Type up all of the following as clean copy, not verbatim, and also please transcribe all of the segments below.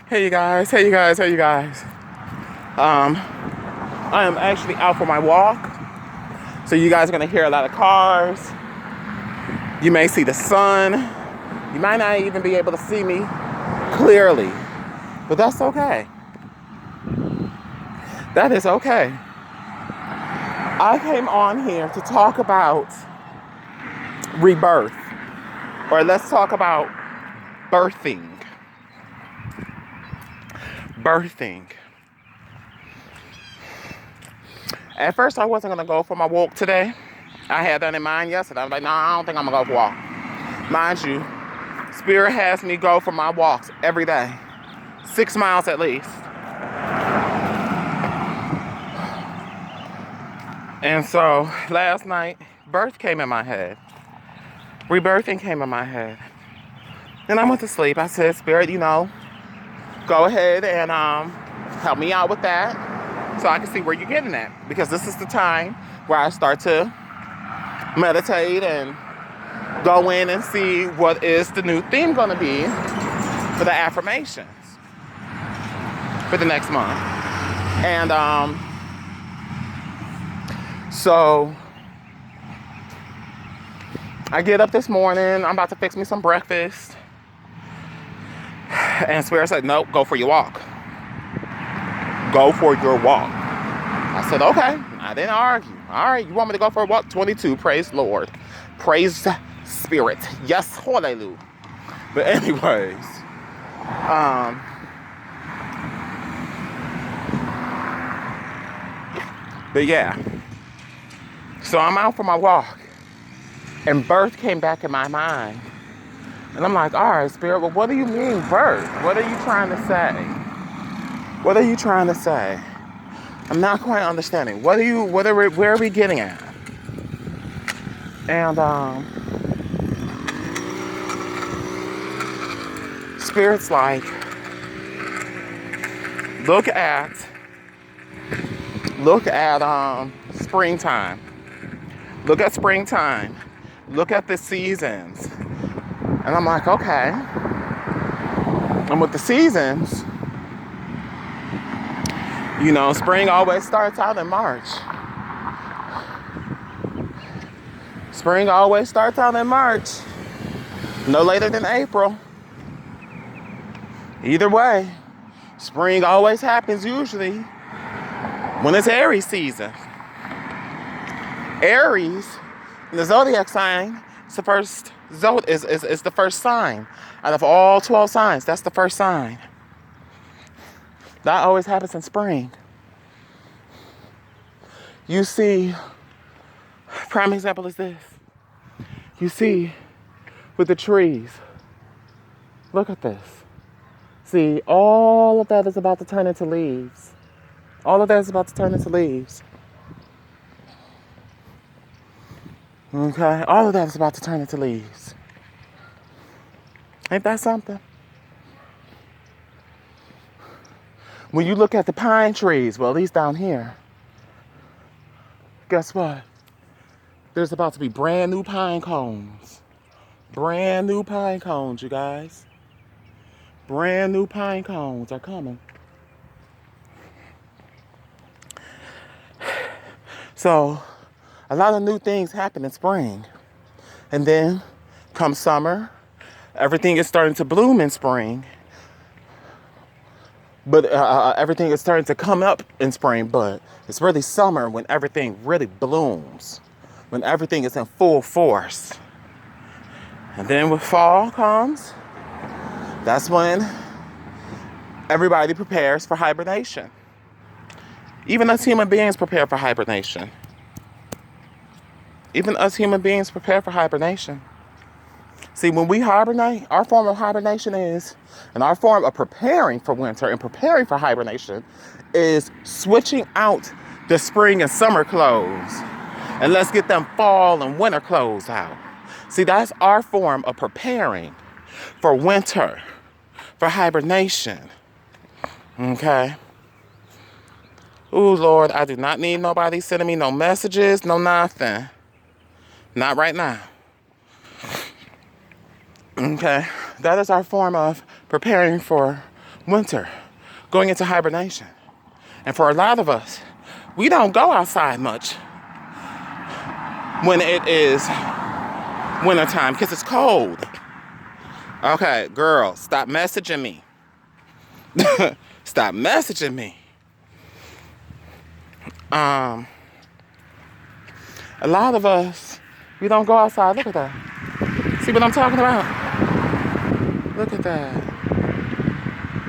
Hey you guys, I am actually out for my walk. So you guys are gonna hear a lot of cars. You may see the sun. You might not even be able to see me clearly. But that's okay. That is okay. I came on here to talk about rebirth. Or let's talk about birthing. Birthing. At first, I wasn't going to go for my walk today. I had that in mind yesterday. I was like, no, I don't think I'm going to go for a walk. Mind you, Spirit has me go for my walks every day. 6 miles at least. And so, last night, birth came in my head. Rebirthing came in my head. And I went to sleep. I said, Spirit, go ahead and help me out with that so I can see where you're getting at. Because this is the time where I start to meditate and go in and see what is the new theme going to be for the affirmations for the next month. And so I get up this morning. I'm about to fix me some breakfast. And Spirit said, nope, go for your walk. Go for your walk. I said, okay. I didn't argue. All right, you want me to go for a walk? 22, praise Lord. Praise Spirit. Yes, hallelujah. But anyways, but yeah. So I'm out for my walk. And birth came back in my mind. And I'm like, all right, Spirit, well, what do you mean birth? What are you trying to say? What are you trying to say? I'm not quite understanding. Where are we getting at? And Spirit's like, look at springtime. Look at springtime. Look at the seasons. And I'm like, okay. And with the seasons, spring always starts out in March. Spring always starts out in March. No later than April. Either way, spring always happens usually when it's Aries season. Aries, the zodiac sign, is the first is the first sign out of all 12 signs. That's the first sign. That always happens in spring. You see, prime example is this. You see, with the trees, look at this. See, all of that is about to turn into leaves. All of that is about to turn into leaves. Okay? All of that is about to turn into leaves. Ain't that something? When you look at the pine trees, well, at least down here, guess what? There's about to be brand new pine cones. Brand new pine cones, you guys. Brand new pine cones are coming. So, a lot of new things happen in spring. And then, come summer, everything is starting to bloom in spring. But everything is starting to come up in spring, but it's really summer when everything really blooms. When everything is in full force. And then when fall comes, that's when everybody prepares for hibernation. Even us human beings prepare for hibernation. Even us human beings prepare for hibernation. See, when we hibernate, our form of hibernation is, and our form of preparing for winter and preparing for hibernation is switching out the spring and summer clothes. And let's get them fall and winter clothes out. See, that's our form of preparing for winter, for hibernation. Okay? Ooh, Lord, I do not need nobody sending me no messages, no nothing. Not right now. Okay? That is our form of preparing for winter, going into hibernation. And for a lot of us, we don't go outside much when it is wintertime because it's cold. Okay, girl, stop messaging me. Stop messaging me. A lot of us, we don't go outside. Look at that. See what I'm talking about? Look at that.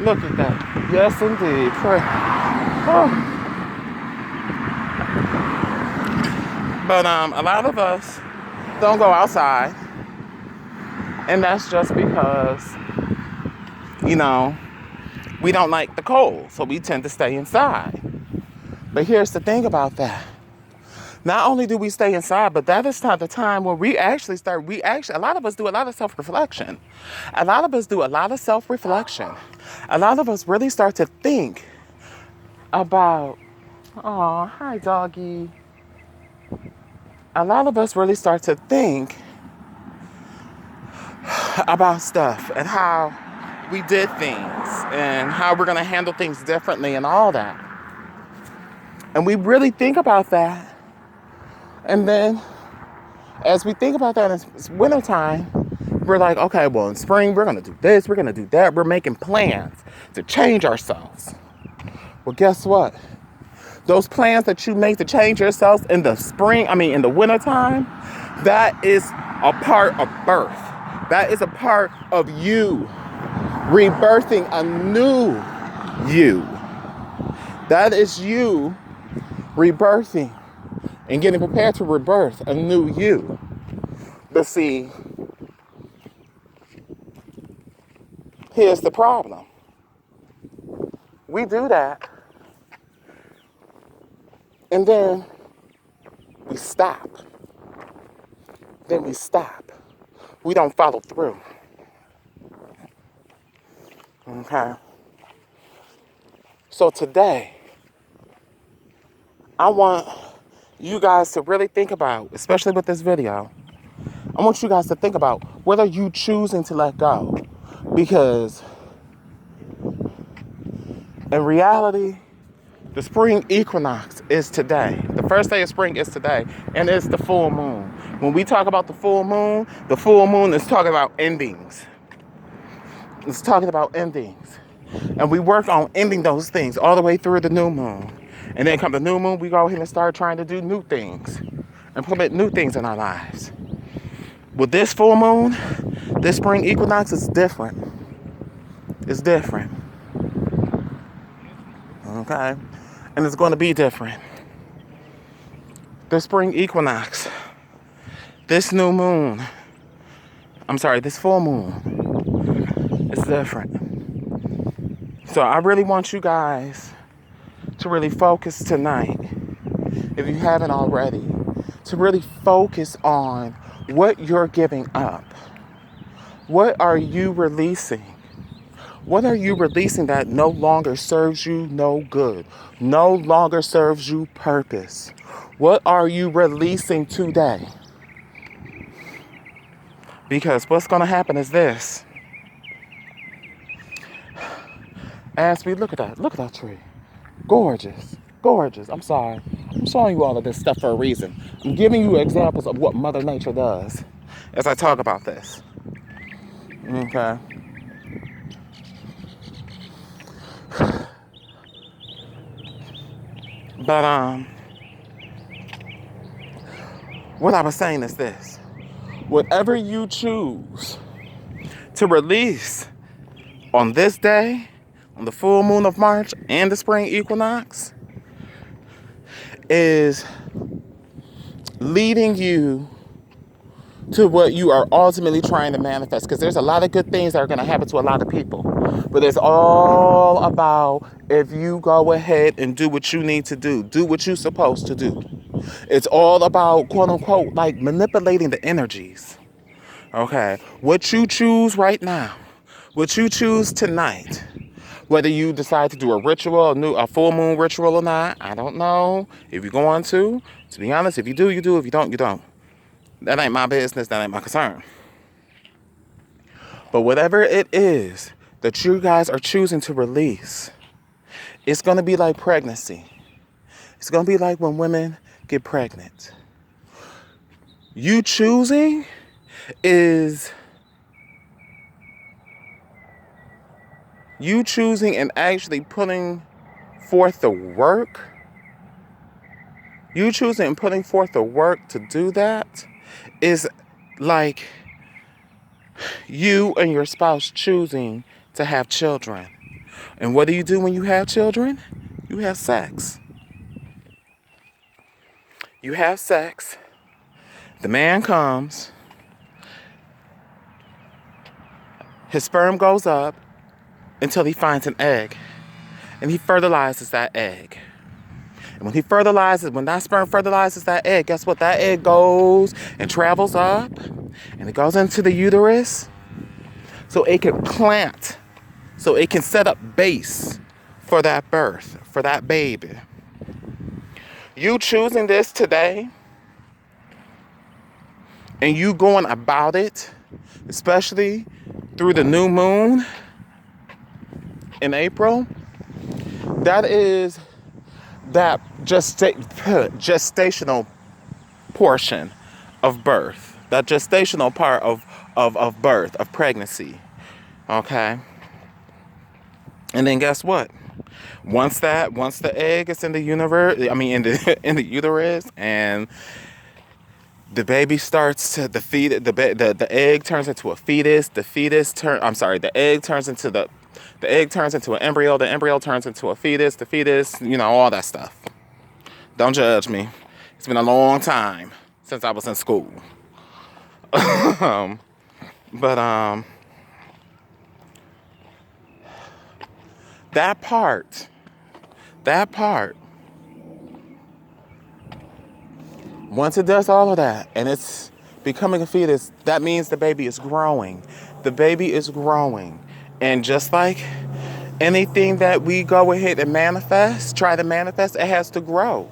Look at that. Yes, indeed. Pray. Oh. But a lot of us don't go outside. And that's just because, we don't like the cold. So we tend to stay inside. But here's the thing about that. Not only do we stay inside, but that is not the time where a lot of us do a lot of self-reflection. A lot of us do a lot of self-reflection. A lot of us really start to think about, oh, hi, doggy. A lot of us really start to think about stuff and how we did things and how we're going to handle things differently and all that. And we really think about that. And then, as we think about that, it's wintertime, we're like, okay, well, in spring, we're going to do this, we're going to do that. We're making plans to change ourselves. Well, guess what? Those plans that you make to change yourselves in the wintertime, that is a part of birth. That is a part of you rebirthing a new you. That is you rebirthing and getting prepared to rebirth a new you. But see, here's the problem. We do that, and then we stop. We don't follow through. Okay? So today, I want you guys to really think about, especially with this video, I want you guys to think about whether you choosing to let go. Because in reality, the spring equinox is today. The first day of spring is today, and it's the full moon. When we talk about the full moon is talking about endings. It's talking about endings. And we work on ending those things all the way through the new moon. And then come the new moon, we go ahead and start trying to do new things. Implement new things in our lives. With this full moon, this spring equinox is different. It's different. Okay? And it's going to be different. The spring equinox, this full moon, it's different. So I really want you guys to really focus tonight, if you haven't already, to really focus on what you're giving up. What are you releasing? What are you releasing that no longer serves you no good, no longer serves you purpose? What are you releasing today? Because what's going to happen is this. As we look at that tree. Gorgeous. I'm sorry. I'm showing you all of this stuff for a reason. I'm giving you examples of what Mother Nature does as I talk about this. Okay. But what I was saying is this. Whatever you choose to release on this day, on the full moon of March and the spring equinox, is leading you to what you are ultimately trying to manifest. Because there's a lot of good things that are going to happen to a lot of people. But it's all about if you go ahead and do what you need to do. Do what you're supposed to do. It's all about, quote unquote, like manipulating the energies. Okay? What you choose right now, what you choose tonight, whether you decide to do a ritual, a full moon ritual or not, I don't know. If you're going to be honest, if you do, you do. If you don't, you don't. That ain't my business. That ain't my concern. But whatever it is that you guys are choosing to release, it's going to be like pregnancy. It's going to be like when women get pregnant. You choosing is you choosing and actually putting forth the work. You choosing and putting forth the work to do that is like you and your spouse choosing to have children. And what do you do when you have children? You have sex. You have sex. The man comes. His sperm goes up until he finds an egg. And he fertilizes that egg. And when that sperm fertilizes that egg, guess what? That egg goes and travels up. And it goes into the uterus. So it can plant. So it can set up base for that birth, for that baby. You choosing this today, and you going about it, especially through the new moon in April, that is that gestational portion of birth, that gestational part of birth, of pregnancy, okay? And then guess what? Once the egg is in the universe, in the uterus, and the baby starts to the egg turns into a fetus. The egg turns into an embryo. The embryo turns into a fetus. The fetus, all that stuff. Don't judge me. It's been a long time since I was in school. But that part, once it does all of that and it's becoming a fetus, that means the baby is growing. The baby is growing. And just like anything that we go ahead and try to manifest, it has to grow.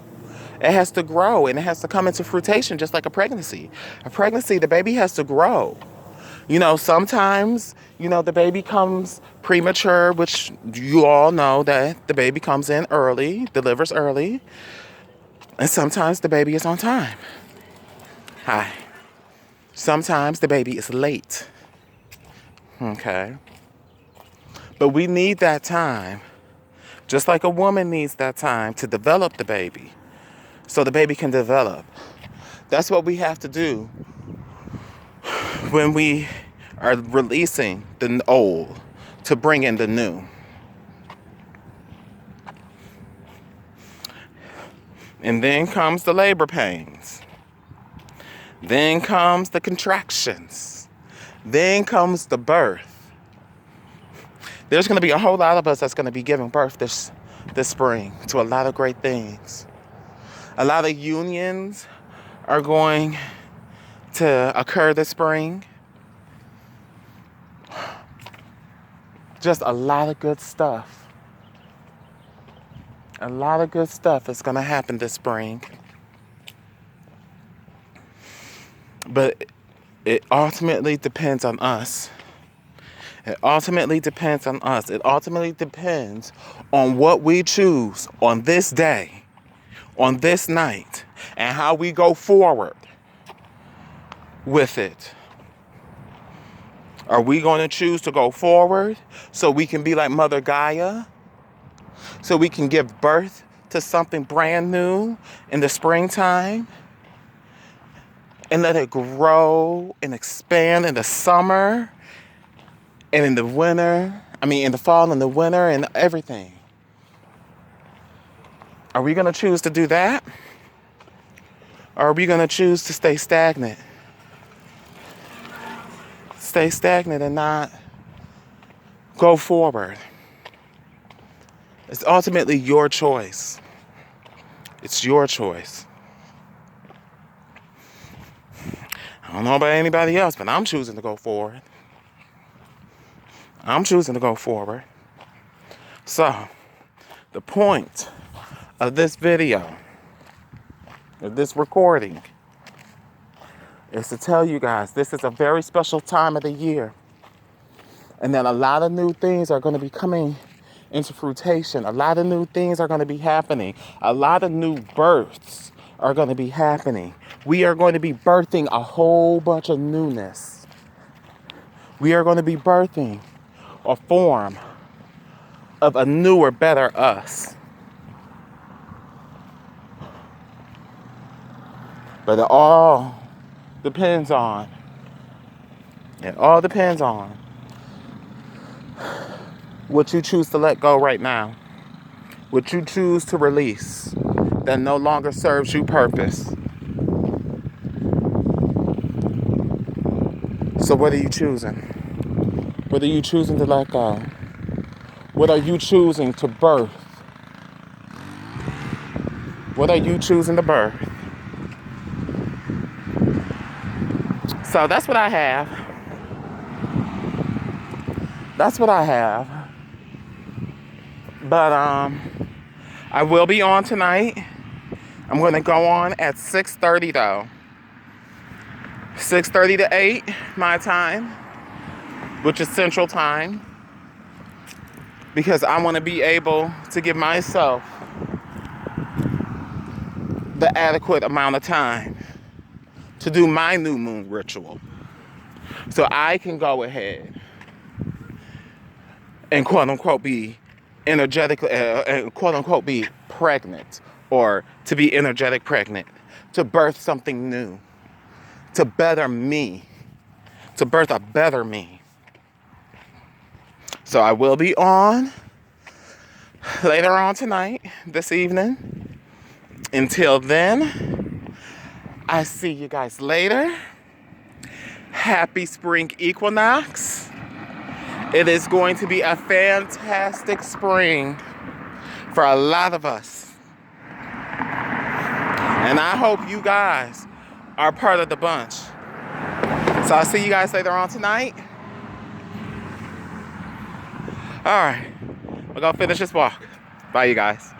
It has to grow and it has to come into fruition, just like a pregnancy. A pregnancy, the baby has to grow. Sometimes, the baby comes premature, which you all know that the baby comes in early, delivers early. And sometimes the baby is on time. Hi. Sometimes the baby is late. Okay. But we need that time, just like a woman needs that time to develop the baby, so the baby can develop. That's what we have to do when we are releasing the old to bring in the new. And then comes the labor pains. Then comes the contractions. Then comes the birth. There's going to be a whole lot of us that's going to be giving birth this spring to a lot of great things. A lot of unions are going to occur this spring. Just a lot of good stuff. A lot of good stuff is going to happen this spring. But it ultimately depends on us. It ultimately depends on us. It ultimately depends on what we choose on this day, on this night, and how we go forward with it. Are we going to choose to go forward so we can be like Mother Gaia? So we can give birth to something brand new in the springtime? And let it grow and expand in the summer and in the winter. In the fall and the winter and everything. Are we going to choose to do that? Or are we going to choose to stay stagnant? Stay stagnant and not go forward. It's ultimately your choice. It's your choice. I don't know about anybody else, but I'm choosing to go forward. I'm choosing to go forward. So, the point of this video, of this recording, is to tell you guys this is a very special time of the year. And then a lot of new things are going to be coming into fruition. A lot of new things are going to be happening. A lot of new births are going to be happening. We are going to be birthing a whole bunch of newness. We are going to be birthing a form of a newer, better us. But it all depends on what you choose to let go right now. What you choose to release that no longer serves you purpose. So what are you choosing? What are you choosing to let go? What are you choosing to birth? What are you choosing to birth? So that's what I have. That's what I have. But I will be on tonight. I'm going to go on at 6:30 though. 6:30 to 8 my time, which is Central Time, because I want to be able to give myself the adequate amount of time to do my new moon ritual. So I can go ahead and quote unquote be energetically, quote unquote be pregnant, or to be energetic pregnant, to birth something new, to better me, to birth a better me. So I will be on later on tonight, this evening. Until then, I see you guys later. Happy spring equinox. It is going to be a fantastic spring for a lot of us. And I hope you guys are part of the bunch. So I'll see you guys later on tonight. All right, we're gonna finish this walk. Bye, you guys.